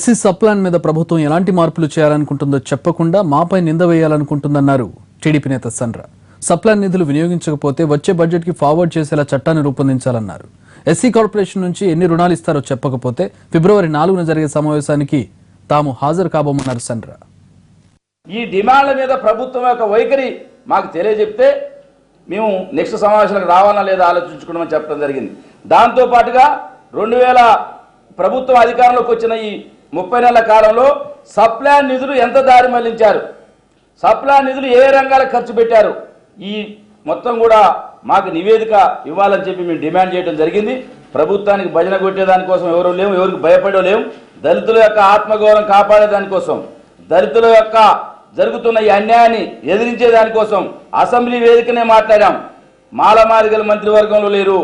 SC sub plan మీద ప్రభుత్వం ఎలాంటి మార్పులు చేయాలనుకుంటుందో చెప్పకుండా మాపై నింద వేయాలనుకుంటుందన్నారు టీడీపీ నేత సండ్ర. సప్లాన్ నిధులు వినియోగించకపోతే వచ్చే బడ్జెట్ కి ఫార్వర్డ్ చేసేలా చట్టాన్ని రూపొందించాలన్నారు. ఎస్సీ కార్పొరేషన్ నుంచి ఎన్ని రుణాలు ఇస్తారో చెప్పకపోతే ఫిబ్రవరి 4న జరిగే సమావేశానికి తాము హాజరు కాబోమన్నారు సండ్ర. ఈ డిమాండ్ల మీద ప్రభుత్వం యొక్క వైఖరి మాకు తెలియజెప్తే మేము నెక్స్ట్ సమావేశాలకు రావాలా లేదా ఆలోచించుకోవడం చెప్పడం జరిగింది. దాంతో పాటుగా 2000 ప్రభుత్వం అధికారంలోకి వచ్చిన ఈ 30 నెలల కాలంలో సప్లాన్ నిధులు ఎంత దారి మళ్లించారు, సప్లాన్ నిధులు ఏ రంగాలకు ఖర్చు పెట్టారు, ఈ మొత్తం కూడా మాకు నివేదిక ఇవ్వాలని చెప్పి మేము డిమాండ్ చేయడం జరిగింది. ప్రభుత్వానికి భజన కొట్టేదానికోసం ఎవరు లేవు, ఎవరికి భయపడే లేవు. దళితుల యొక్క ఆత్మగౌరవం కాపాడేదానికోసం, దళితుల యొక్క జరుగుతున్న ఈ అన్యాయాన్ని ఎదిరించే దానికోసం అసెంబ్లీ వేదికనే మాట్లాడాం. మాలమాదిగల మంత్రివర్గంలో లేరు,